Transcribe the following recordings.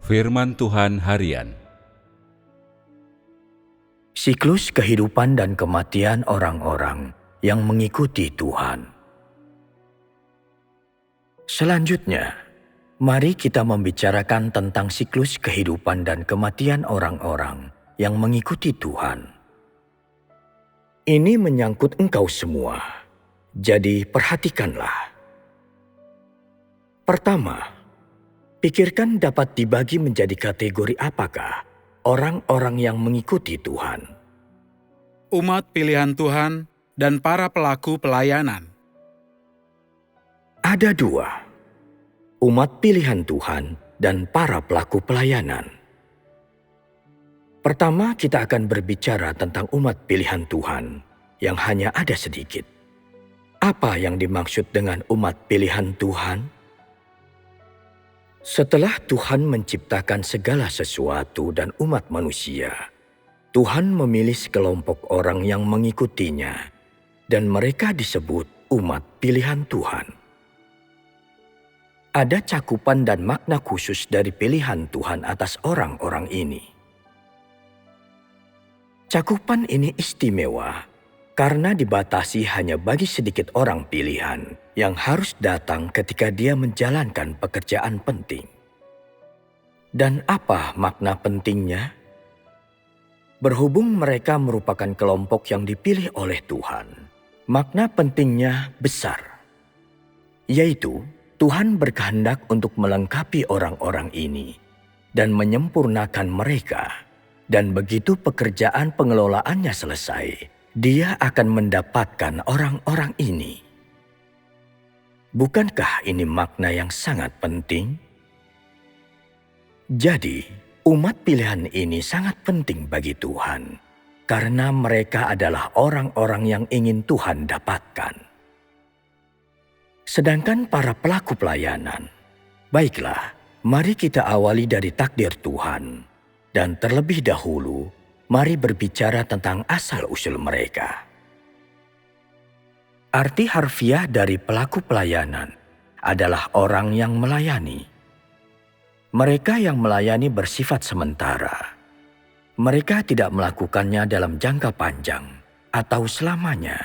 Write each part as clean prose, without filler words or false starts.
Firman Tuhan Harian. Siklus kehidupan dan kematian orang-orang yang mengikuti Tuhan. Selanjutnya, mari kita membicarakan tentang siklus kehidupan dan kematian orang-orang yang mengikuti Tuhan. Ini menyangkut engkau semua, jadi perhatikanlah. Pertama, pikirkan dapat dibagi menjadi kategori apakah orang-orang yang mengikuti Tuhan. Umat pilihan Tuhan dan para pelaku pelayanan. Ada dua, umat pilihan Tuhan dan para pelaku pelayanan. Pertama, kita akan berbicara tentang umat pilihan Tuhan yang hanya ada sedikit. Apa yang dimaksud dengan umat pilihan Tuhan? Setelah Tuhan menciptakan segala sesuatu dan umat manusia, Tuhan memilih sekelompok orang yang mengikutinya, dan mereka disebut umat pilihan Tuhan. Ada cakupan dan makna khusus dari pilihan Tuhan atas orang-orang ini. Cakupan ini istimewa karena dibatasi hanya bagi sedikit orang pilihan yang harus datang ketika dia menjalankan pekerjaan penting. Dan apa makna pentingnya? Berhubung mereka merupakan kelompok yang dipilih oleh Tuhan, makna pentingnya besar, yaitu Tuhan berkehendak untuk melengkapi orang-orang ini dan menyempurnakan mereka. Dan begitu pekerjaan pengelolaannya selesai, Dia akan mendapatkan orang-orang ini. Bukankah ini makna yang sangat penting? Jadi, umat pilihan ini sangat penting bagi Tuhan, karena mereka adalah orang-orang yang ingin Tuhan dapatkan. Sedangkan para pelaku pelayanan, baiklah, mari kita awali dari takdir Tuhan. Dan terlebih dahulu, mari berbicara tentang asal-usul mereka. Arti harfiah dari pelaku pelayanan adalah orang yang melayani. Mereka yang melayani bersifat sementara. Mereka tidak melakukannya dalam jangka panjang atau selamanya,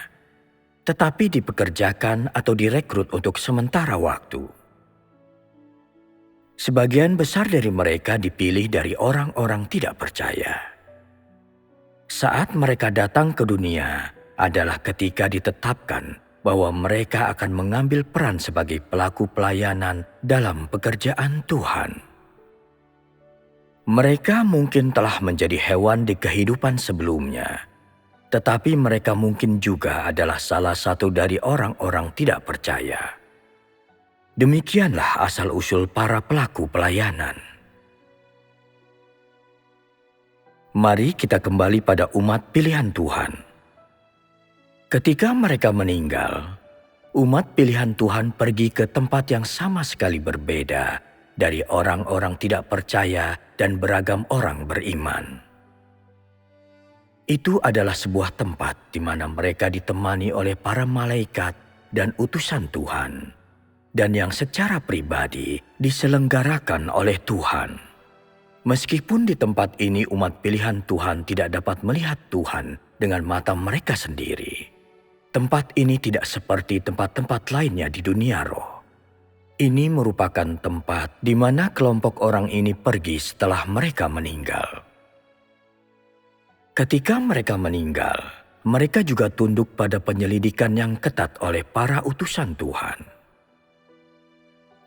tetapi dipekerjakan atau direkrut untuk sementara waktu. Sebagian besar dari mereka dipilih dari orang-orang tidak percaya. Saat mereka datang ke dunia adalah ketika ditetapkan bahwa mereka akan mengambil peran sebagai pelaku pelayanan dalam pekerjaan Tuhan. Mereka mungkin telah menjadi hewan di kehidupan sebelumnya, tetapi mereka mungkin juga adalah salah satu dari orang-orang tidak percaya. Demikianlah asal-usul para pelaku pelayanan. Mari kita kembali pada umat pilihan Tuhan. Ketika mereka meninggal, umat pilihan Tuhan pergi ke tempat yang sama sekali berbeda dari orang-orang tidak percaya dan beragam orang beriman. Itu adalah sebuah tempat di mana mereka ditemani oleh para malaikat dan utusan Tuhan, dan yang secara pribadi diselenggarakan oleh Tuhan. Meskipun di tempat ini umat pilihan Tuhan tidak dapat melihat Tuhan dengan mata mereka sendiri, tempat ini tidak seperti tempat-tempat lainnya di dunia roh. Ini merupakan tempat di mana kelompok orang ini pergi setelah mereka meninggal. Ketika mereka meninggal, mereka juga tunduk pada penyelidikan yang ketat oleh para utusan Tuhan.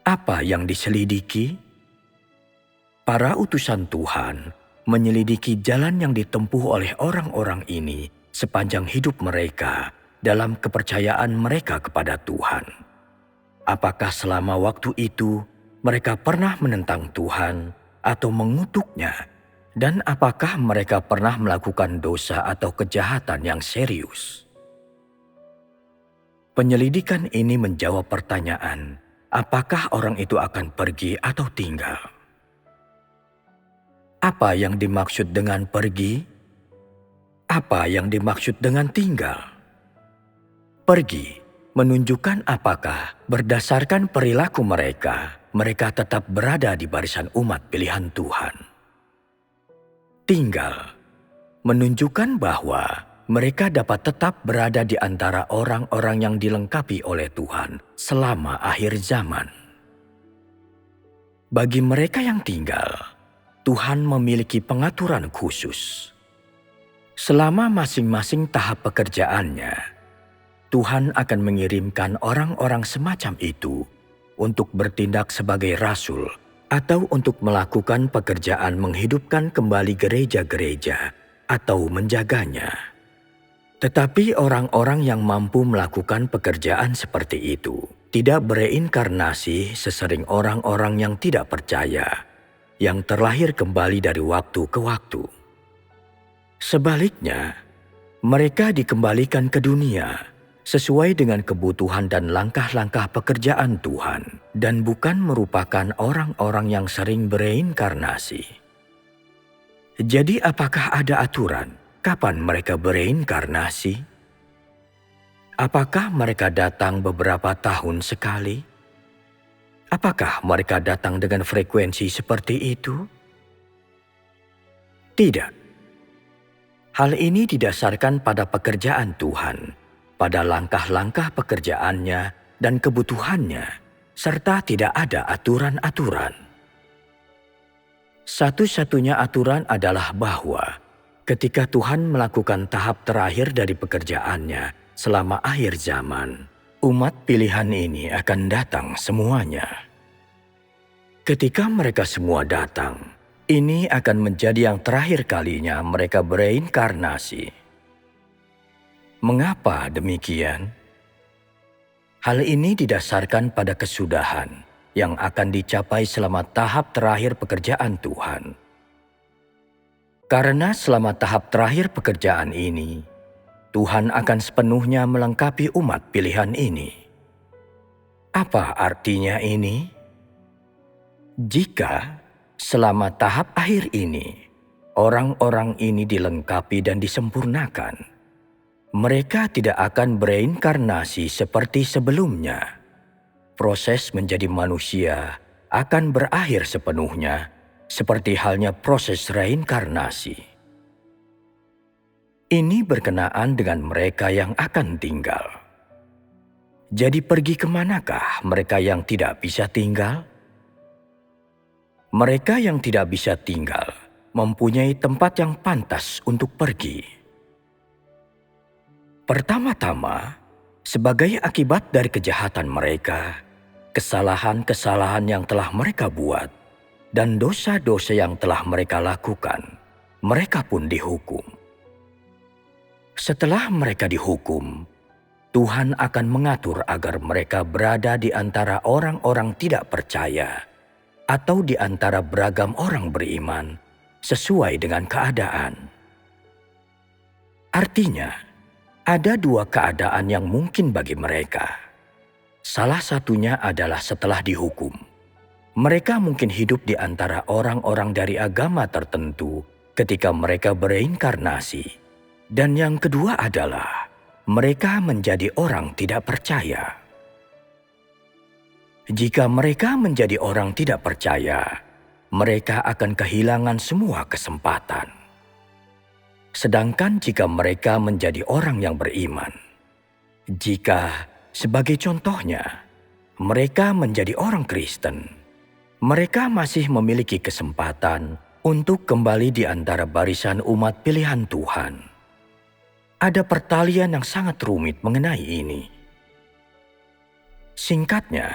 Apa yang diselidiki? Para utusan Tuhan menyelidiki jalan yang ditempuh oleh orang-orang ini sepanjang hidup mereka dalam kepercayaan mereka kepada Tuhan. Apakah selama waktu itu mereka pernah menentang Tuhan atau mengutuknya? Dan apakah mereka pernah melakukan dosa atau kejahatan yang serius? Penyelidikan ini menjawab pertanyaan, apakah orang itu akan pergi atau tinggal? Apa yang dimaksud dengan pergi? Apa yang dimaksud dengan tinggal? Pergi menunjukkan apakah berdasarkan perilaku mereka, mereka tetap berada di barisan umat pilihan Tuhan. Tinggal menunjukkan bahwa mereka dapat tetap berada di antara orang-orang yang dilengkapi oleh Tuhan selama akhir zaman. Bagi mereka yang tinggal, Tuhan memiliki pengaturan khusus. Selama masing-masing tahap pekerjaannya, Tuhan akan mengirimkan orang-orang semacam itu untuk bertindak sebagai rasul atau untuk melakukan pekerjaan menghidupkan kembali gereja-gereja atau menjaganya. Tetapi orang-orang yang mampu melakukan pekerjaan seperti itu tidak bereinkarnasi sesering orang-orang yang tidak percaya, yang terlahir kembali dari waktu ke waktu. Sebaliknya, mereka dikembalikan ke dunia sesuai dengan kebutuhan dan langkah-langkah pekerjaan Tuhan, dan bukan merupakan orang-orang yang sering bereinkarnasi. Jadi apakah ada aturan kapan mereka bereinkarnasi? Apakah mereka datang beberapa tahun sekali? Apakah mereka datang dengan frekuensi seperti itu? Tidak. Hal ini didasarkan pada pekerjaan Tuhan, pada langkah-langkah pekerjaannya dan kebutuhannya, serta tidak ada aturan-aturan. Satu-satunya aturan adalah bahwa ketika Tuhan melakukan tahap terakhir dari pekerjaannya selama akhir zaman, umat pilihan ini akan datang semuanya. Ketika mereka semua datang, ini akan menjadi yang terakhir kalinya mereka bereinkarnasi. Mengapa demikian? Hal ini didasarkan pada kesudahan yang akan dicapai selama tahap terakhir pekerjaan Tuhan. Karena selama tahap terakhir pekerjaan ini, Tuhan akan sepenuhnya melengkapi umat pilihan ini. Apa artinya ini? Jika selama tahap akhir ini, orang-orang ini dilengkapi dan disempurnakan, mereka tidak akan bereinkarnasi seperti sebelumnya. Proses menjadi manusia akan berakhir sepenuhnya, seperti halnya proses reinkarnasi. Ini berkenaan dengan mereka yang akan tinggal. Jadi pergi kemanakah mereka yang tidak bisa tinggal? Mereka yang tidak bisa tinggal mempunyai tempat yang pantas untuk pergi. Pertama-tama, sebagai akibat dari kejahatan mereka, kesalahan-kesalahan yang telah mereka buat, dan dosa-dosa yang telah mereka lakukan, mereka pun dihukum. Setelah mereka dihukum, Tuhan akan mengatur agar mereka berada di antara orang-orang tidak percaya atau di antara beragam orang beriman sesuai dengan keadaan. Artinya, ada dua keadaan yang mungkin bagi mereka. Salah satunya adalah setelah dihukum. Mereka mungkin hidup di antara orang-orang dari agama tertentu ketika mereka bereinkarnasi. Dan yang kedua adalah mereka menjadi orang tidak percaya. Jika mereka menjadi orang tidak percaya, mereka akan kehilangan semua kesempatan. Sedangkan jika mereka menjadi orang yang beriman, jika sebagai contohnya, mereka menjadi orang Kristen, mereka masih memiliki kesempatan untuk kembali di antara barisan umat pilihan Tuhan. Ada pertalian yang sangat rumit mengenai ini. Singkatnya,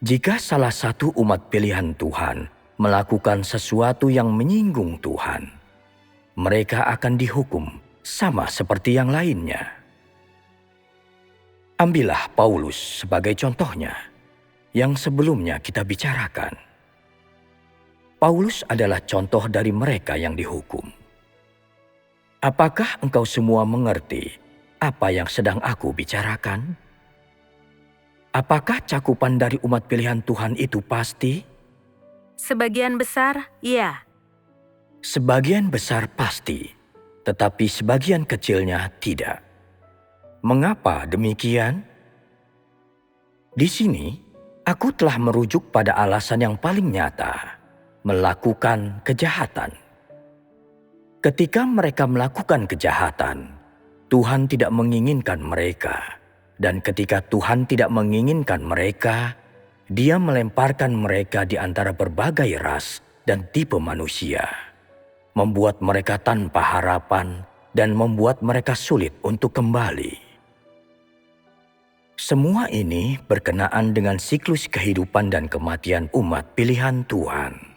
jika salah satu umat pilihan Tuhan melakukan sesuatu yang menyinggung Tuhan, mereka akan dihukum sama seperti yang lainnya. Ambillah Paulus sebagai contohnya, yang sebelumnya kita bicarakan. Paulus adalah contoh dari mereka yang dihukum. Apakah engkau semua mengerti apa yang sedang aku bicarakan? Apakah cakupan dari umat pilihan Tuhan itu pasti? Sebagian besar, ya. Sebagian besar pasti, tetapi sebagian kecilnya tidak. Mengapa demikian? Di sini, Aku telah merujuk pada alasan yang paling nyata, melakukan kejahatan. Ketika mereka melakukan kejahatan, Tuhan tidak menginginkan mereka. Dan ketika Tuhan tidak menginginkan mereka, Dia melemparkan mereka di antara berbagai ras dan tipe manusia, membuat mereka tanpa harapan dan membuat mereka sulit untuk kembali. Semua ini berkenaan dengan siklus kehidupan dan kematian umat pilihan Tuhan.